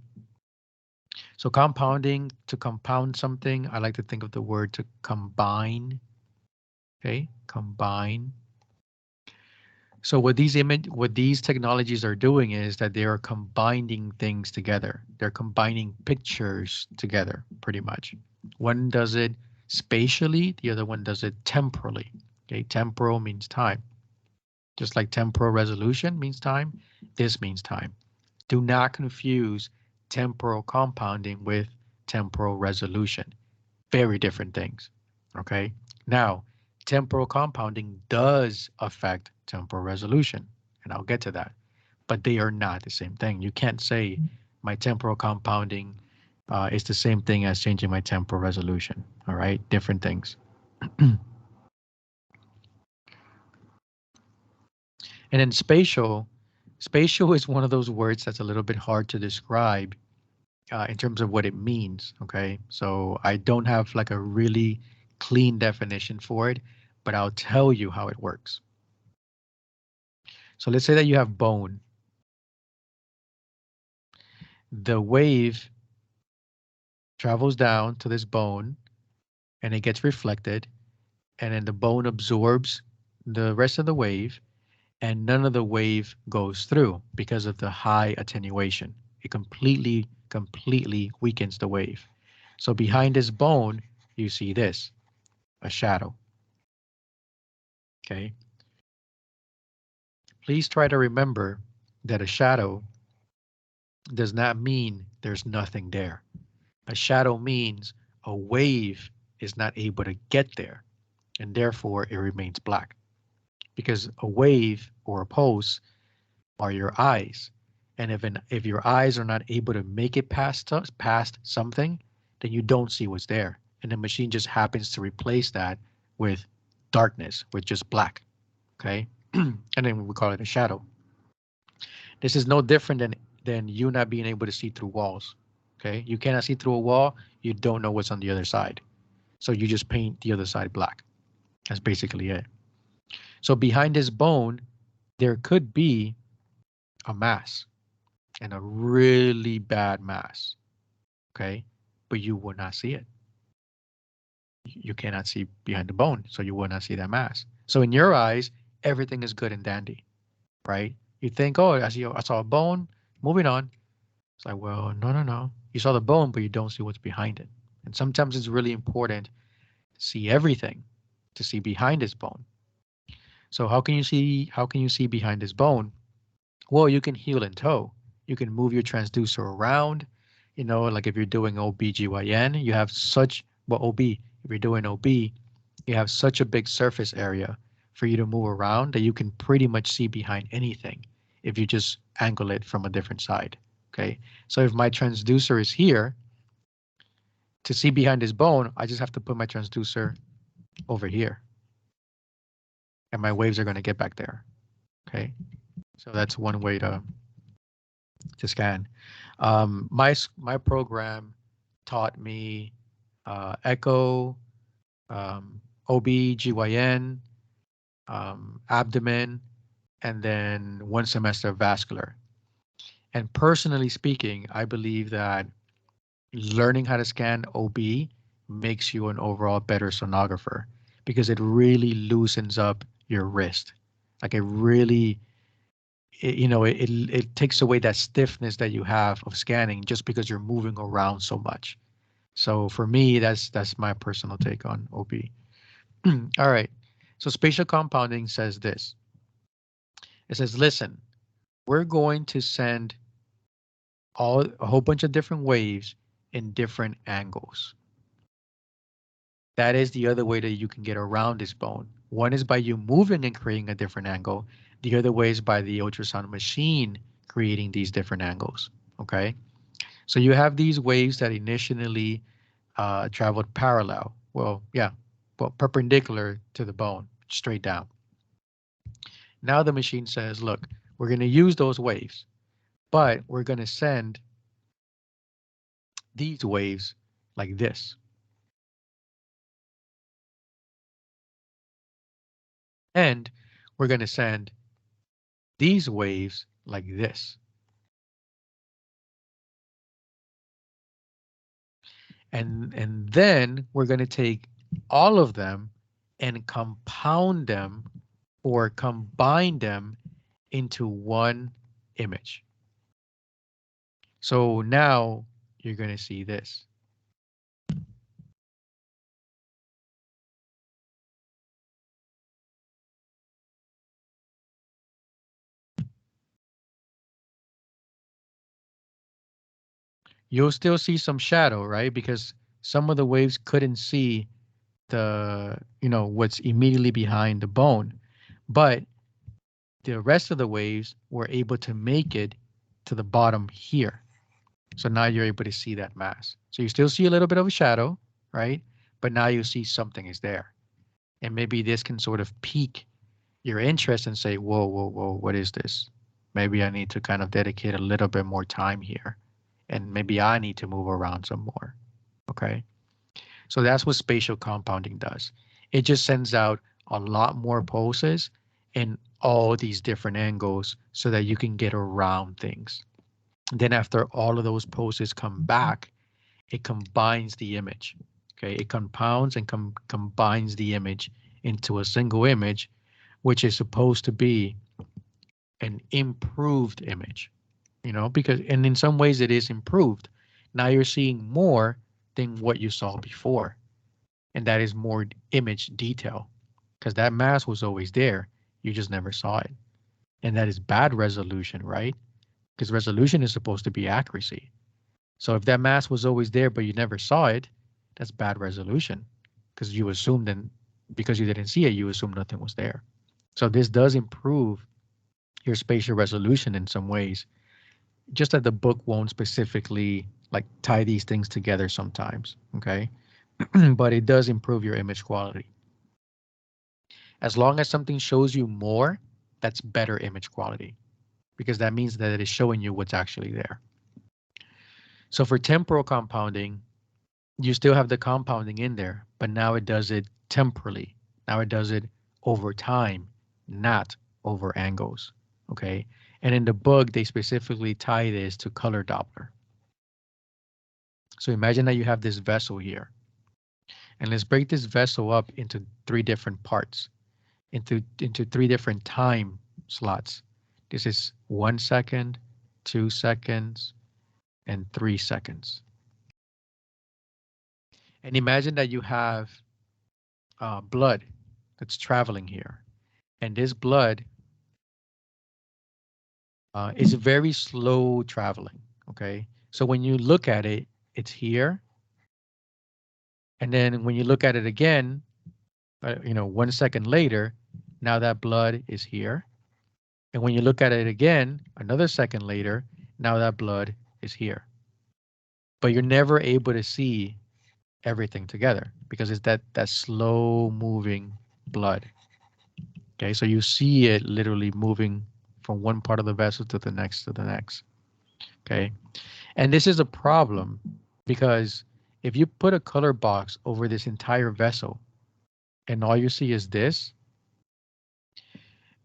So compounding, to compound something, I like to think of the word to combine. Okay, combine. So what these technologies are doing is that they are combining things together. They're combining pictures together, pretty much. One does it spatially, the other one does it temporally. Okay, temporal means time. Just like temporal resolution means time, this means time. Do not confuse temporal compounding with temporal resolution. Very different things. Okay. Now, temporal compounding does affect temporal resolution, and I'll get to that, but they are not the same thing. You can't say my temporal compounding is the same thing as changing my temporal resolution. All right. Different things. And then spatial is one of those words that's a little bit hard to describe in terms of what it means. Okay, so I don't have like a really clean definition for it, but I'll tell you how it works. So let's say that you have bone. The wave travels down to this bone and it gets reflected, and then the bone absorbs the rest of the wave, and none of the wave goes through because of the high attenuation. It completely weakens the wave. So behind this bone, you see this, a shadow. Okay. Please try to remember that a shadow does not mean there's nothing there. A shadow means a wave is not able to get there, and therefore it remains black. Because a wave or a pulse are your eyes. And if your eyes are not able to make it past something, then you don't see what's there. And the machine just happens to replace that with darkness, with just black. Okay. And then we call it a shadow. This is no different than you not being able to see through walls. Okay. You cannot see through a wall. You don't know what's on the other side. So you just paint the other side black. That's basically it. So behind this bone, there could be a mass, and a really bad mass. Okay. But you will not see it. You cannot see behind the bone. So you will not see that mass. So in your eyes, everything is good and dandy, right? You think, oh, I saw a bone, moving on. It's like, well, no. You saw the bone, but you don't see what's behind it. And sometimes it's really important to see everything, to see behind this bone. So how can you see behind this bone? Well, you can heel and toe. You can move your transducer around. Like if you're doing OB/GYN, you have such, well, OB, if you're doing OB, you have such a big surface area for you to move around that you can pretty much see behind anything if you just angle it from a different side. Okay. So if my transducer is here, to see behind this bone, I just have to put my transducer over here and my waves are going to get back there. Okay. So that's one way to scan. My program taught me echo, OB/GYN, abdomen, and then one semester of vascular. And personally speaking, I believe that learning how to scan OB makes you an overall better sonographer because it really loosens up your wrist. Like it really, it takes away that stiffness that you have of scanning just because you're moving around so much. So for me, that's my personal take on OB. All right. So spatial compounding says this. It says, listen, we're going to send a whole bunch of different waves in different angles. That is the other way that you can get around this bone. One is by you moving and creating a different angle. The other way is by the ultrasound machine creating these different angles. Okay. So you have these waves that initially traveled parallel. Well, yeah, well, perpendicular to the bone, straight down. Now the machine says, look, we're going to use those waves, but we're going to send these waves like this. And we're going to send these waves like this. And then we're going to take all of them and compound them or combine them into one image. So now you're going to see this. You'll still see some shadow, right? Because some of the waves couldn't see what's immediately behind the bone. But the rest of the waves were able to make it to the bottom here. So now you're able to see that mass. So you still see a little bit of a shadow, right? But now you see something is there. And maybe this can sort of pique your interest and say, whoa, whoa, whoa, what is this? Maybe I need to kind of dedicate a little bit more time here. And maybe I need to move around some more. Okay. So that's what spatial compounding does. It just sends out a lot more pulses in all these different angles so that you can get around things. Then after all of those pulses come back, it combines the image. Okay, it compounds and combines the image into a single image, which is supposed to be an improved image, because, and in some ways it is improved. Now you're seeing more than what you saw before. And that is more image detail because that mass was always there. You just never saw it. And that is bad resolution, right? Because resolution is supposed to be accuracy. So if that mass was always there, but you never saw it, that's bad resolution because you assumed, and because you didn't see it, you assumed nothing was there. So this does improve your spatial resolution in some ways, just that the book won't specifically like tie these things together sometimes. Okay. But it does improve your image quality. As long as something shows you more, that's better image quality because that means that it is showing you what's actually there. So for temporal compounding, you still have the compounding in there, but now it does it temporally. Now it does it over time, not over angles. Okay. And in the book, they specifically tie this to color Doppler. So imagine that you have this vessel here. And let's break this vessel up into three different parts, into three different time slots. This is 1 second, 2 seconds, and 3 seconds. And imagine that you have blood that's traveling here. And this blood is very slow traveling, okay? So when you look at it, it's here. And then when you look at it again, 1 second later, now that blood is here. And when you look at it again, another second later, now that blood is here. But you're never able to see everything together because it's that slow moving blood. Okay, so you see it literally moving from one part of the vessel to the next to the next. Okay, and this is a problem because if you put a color box over this entire vessel and all you see is this,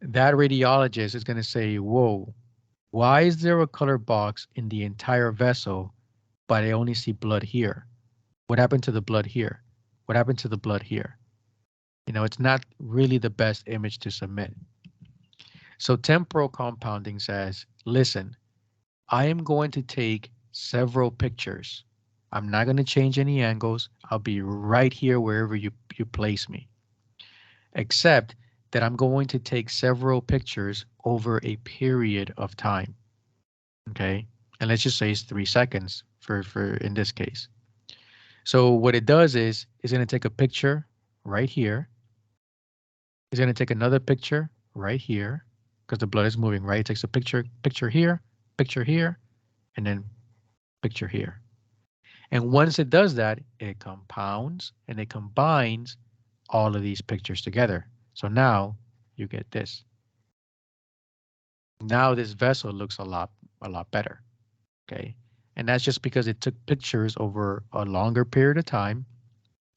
that radiologist is going to say, whoa, Why is there a color box in the entire vessel, but I only see blood here? What happened to the blood here? What happened to the blood here? You know, it's not really the best image to submit. So temporal compounding says, listen, I am going to take several pictures. I'm not going to change any angles. I'll be right here wherever you place me. Except that I'm going to take several pictures over a period of time. Okay. And let's just say it's 3 seconds for in this case. So what it does is it's going to take a picture right here. It's going to take another picture right here because the blood is moving, right? It takes a picture here, and then picture here. And once it does that, it compounds and it combines all of these pictures together. So now you get this. Now this vessel looks a lot better. Okay. And that's just because it took pictures over a longer period of time.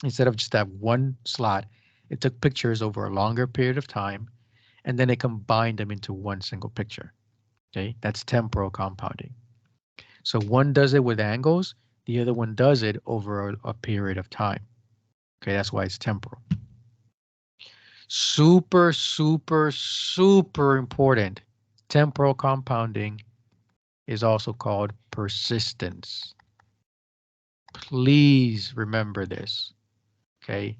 Instead of just that one slot, it took pictures over a longer period of time, and then it combined them into one single picture. Okay. That's temporal compounding. So one does it with angles, the other one does it over a period of time. Okay, that's why it's temporal. Super, super, super important. Temporal compounding is also called persistence. Please remember this. Okay,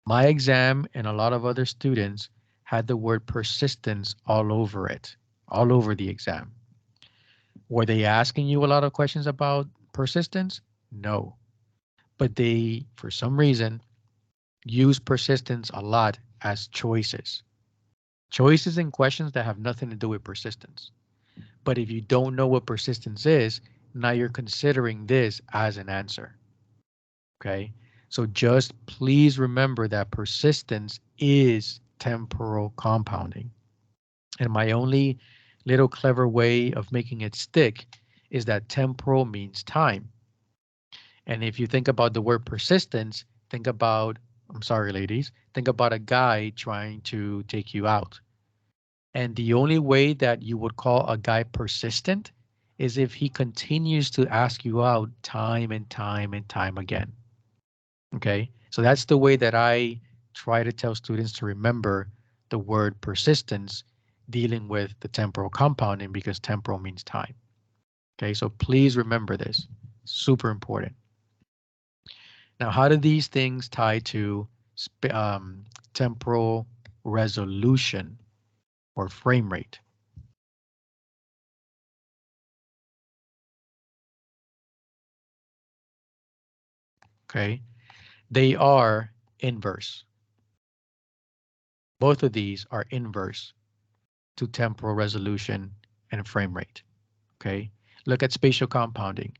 my exam and a lot of other students had the word persistence all over it, all over the exam. Were they asking you a lot of questions about persistence? No. But they, for some reason, use persistence a lot as choices. Choices in questions that have nothing to do with persistence. But if you don't know what persistence is, now you're considering this as an answer. Okay. So just please remember that persistence is temporal compounding. And my only little clever way of making it stick is that temporal means time. And if you think about the word persistence, think about, I'm sorry, ladies, think about a guy trying to take you out. And the only way that you would call a guy persistent is if he continues to ask you out time and time and time again. Okay, so that's the way that I try to tell students to remember the word persistence dealing with the temporal compounding because temporal means time. Okay, so please remember this. Super important. Now, how do these things tie to temporal resolution or frame rate? Okay, they are inverse. Both of these are inverse to temporal resolution and frame rate. Okay, look at spatial compounding.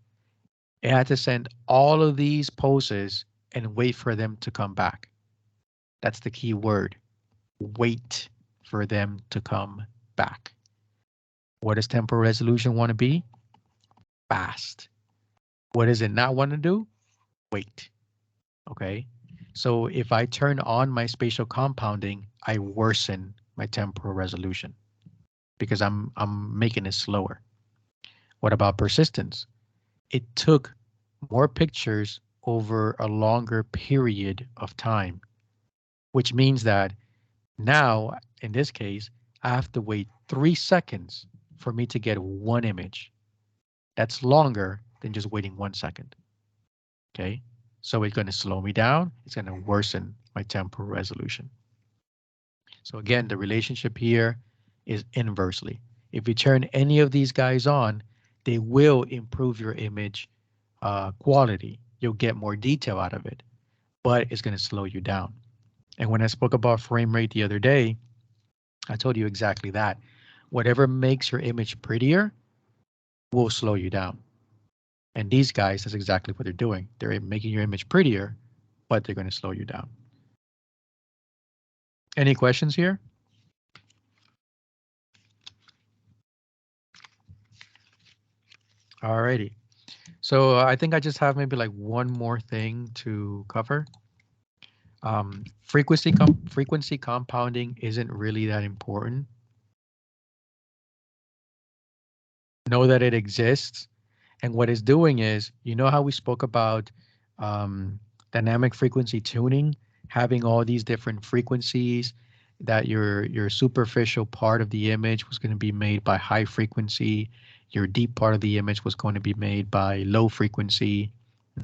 It had to send all of these poses and wait for them to come back. That's the key word. Wait for them to come back. What does temporal resolution want to be? Fast. What does it not want to do? Wait. Okay. So if I turn on my spatial compounding, I worsen my temporal resolution because I'm making it slower. What about persistence? It took more pictures over a longer period of time, which means that now, in this case, I have to wait 3 seconds for me to get one image. That's longer than just waiting 1 second. Okay, so it's going to slow me down. It's going to worsen my temporal resolution. So again, the relationship here is inversely. If you turn any of these guys on, they will improve your image quality. You'll get more detail out of it, but it's going to slow you down. And when I spoke about frame rate the other day, I told you exactly that. Whatever makes your image prettier will slow you down. And these guys, that's exactly what they're doing. They're making your image prettier, but they're going to slow you down. Any questions here? Alrighty. So I think I just have maybe like one more thing to cover. Frequency compounding isn't really that important. know that it exists. And what it's doing is, you know how we spoke about um, dynamic frequency tuning, having all these different frequencies that your superficial part of the image was going to be made by high frequency, your deep part of the image was going to be made by low frequency.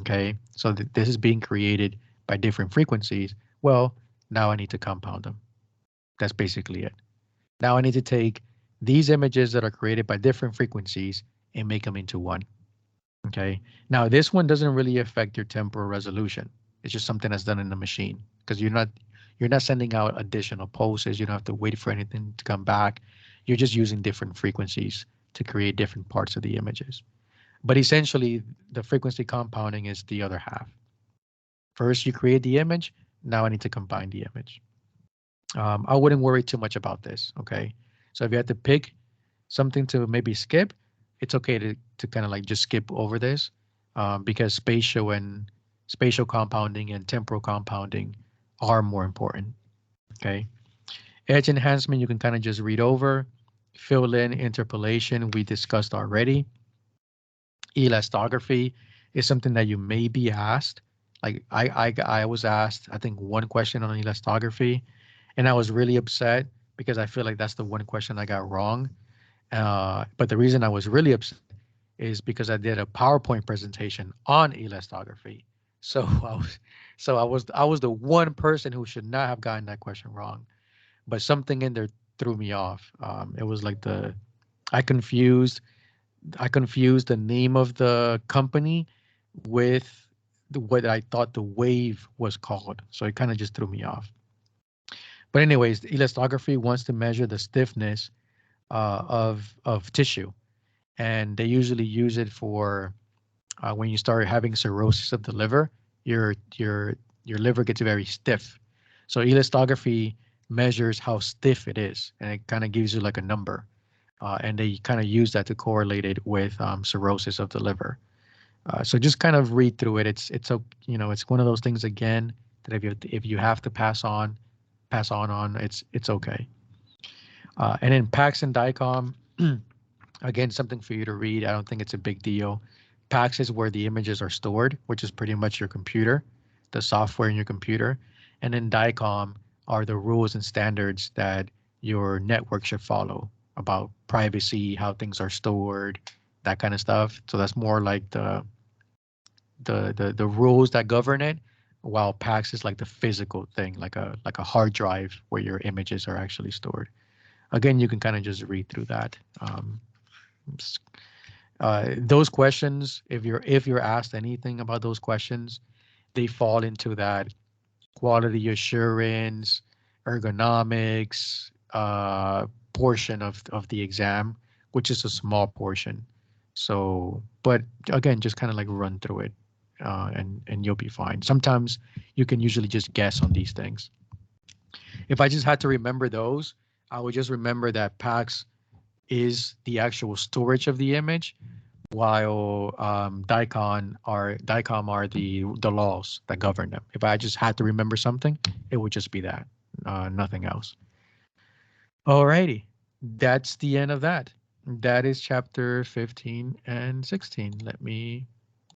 Okay, so this is being created by different frequencies. Well, now I need to compound them. That's basically it. Now I need to take these images that are created by different frequencies and make them into one. Okay. Now this one doesn't really affect your temporal resolution. It's just something that's done in the machine because you're not sending out additional pulses. You don't have to wait for anything to come back. You're just using different frequencies to create different parts of the images. But essentially, the frequency compounding is the other half. First, you create the image. Now I need to combine the image. I wouldn't worry too much about this. Okay. So if you had to pick something to maybe skip, it's okay to kind of like just skip over this because spatial compounding and temporal compounding are more important. Okay. Edge enhancement, you can kind of just read over. Fill in interpolation, we discussed already. Elastography is something that you may be asked. Like I was asked, I think one question on elastography, and I was really upset because I feel like that's the one question I got wrong. But the reason I was really upset is because I did a PowerPoint presentation on elastography. So I was the one person who should not have gotten that question wrong. But something in there threw me off. It was like I confused I confused the name of the company with what I thought the wave was called. So it kind of just threw me off. But anyways, elastography wants to measure the stiffness of tissue, and they usually use it for when you start having cirrhosis of the liver, your liver gets very stiff. So elastography measures how stiff it is, and it kind of gives you like a number, and they kind of use that to correlate it with cirrhosis of the liver. So just kind of read through it. It's one of those things again that if you have to pass on, it's okay. And in PAX and DICOM, again, something for you to read. I don't think it's a big deal. PAX is where the images are stored, which is pretty much your computer, the software in your computer. And then DICOM are the rules and standards that your network should follow about privacy, how things are stored, that kind of stuff. So that's more like the rules that govern it, while PAX is like the physical thing, like a hard drive where your images are actually stored. Again, you can kind of just read through that. Those questions, if you're asked anything about those questions, they fall into that quality assurance, ergonomics portion of the exam, which is a small portion. So, but again, just kind of like run through it, and you'll be fine. Sometimes you can usually just guess on these things. If I just had to remember those, I would just remember that PAX is the actual storage of the image, while DICOM are the laws that govern them. If I just had to remember something, it would just be that, nothing else. Alrighty, that's the end of that. That is chapter 15 and 16. Let me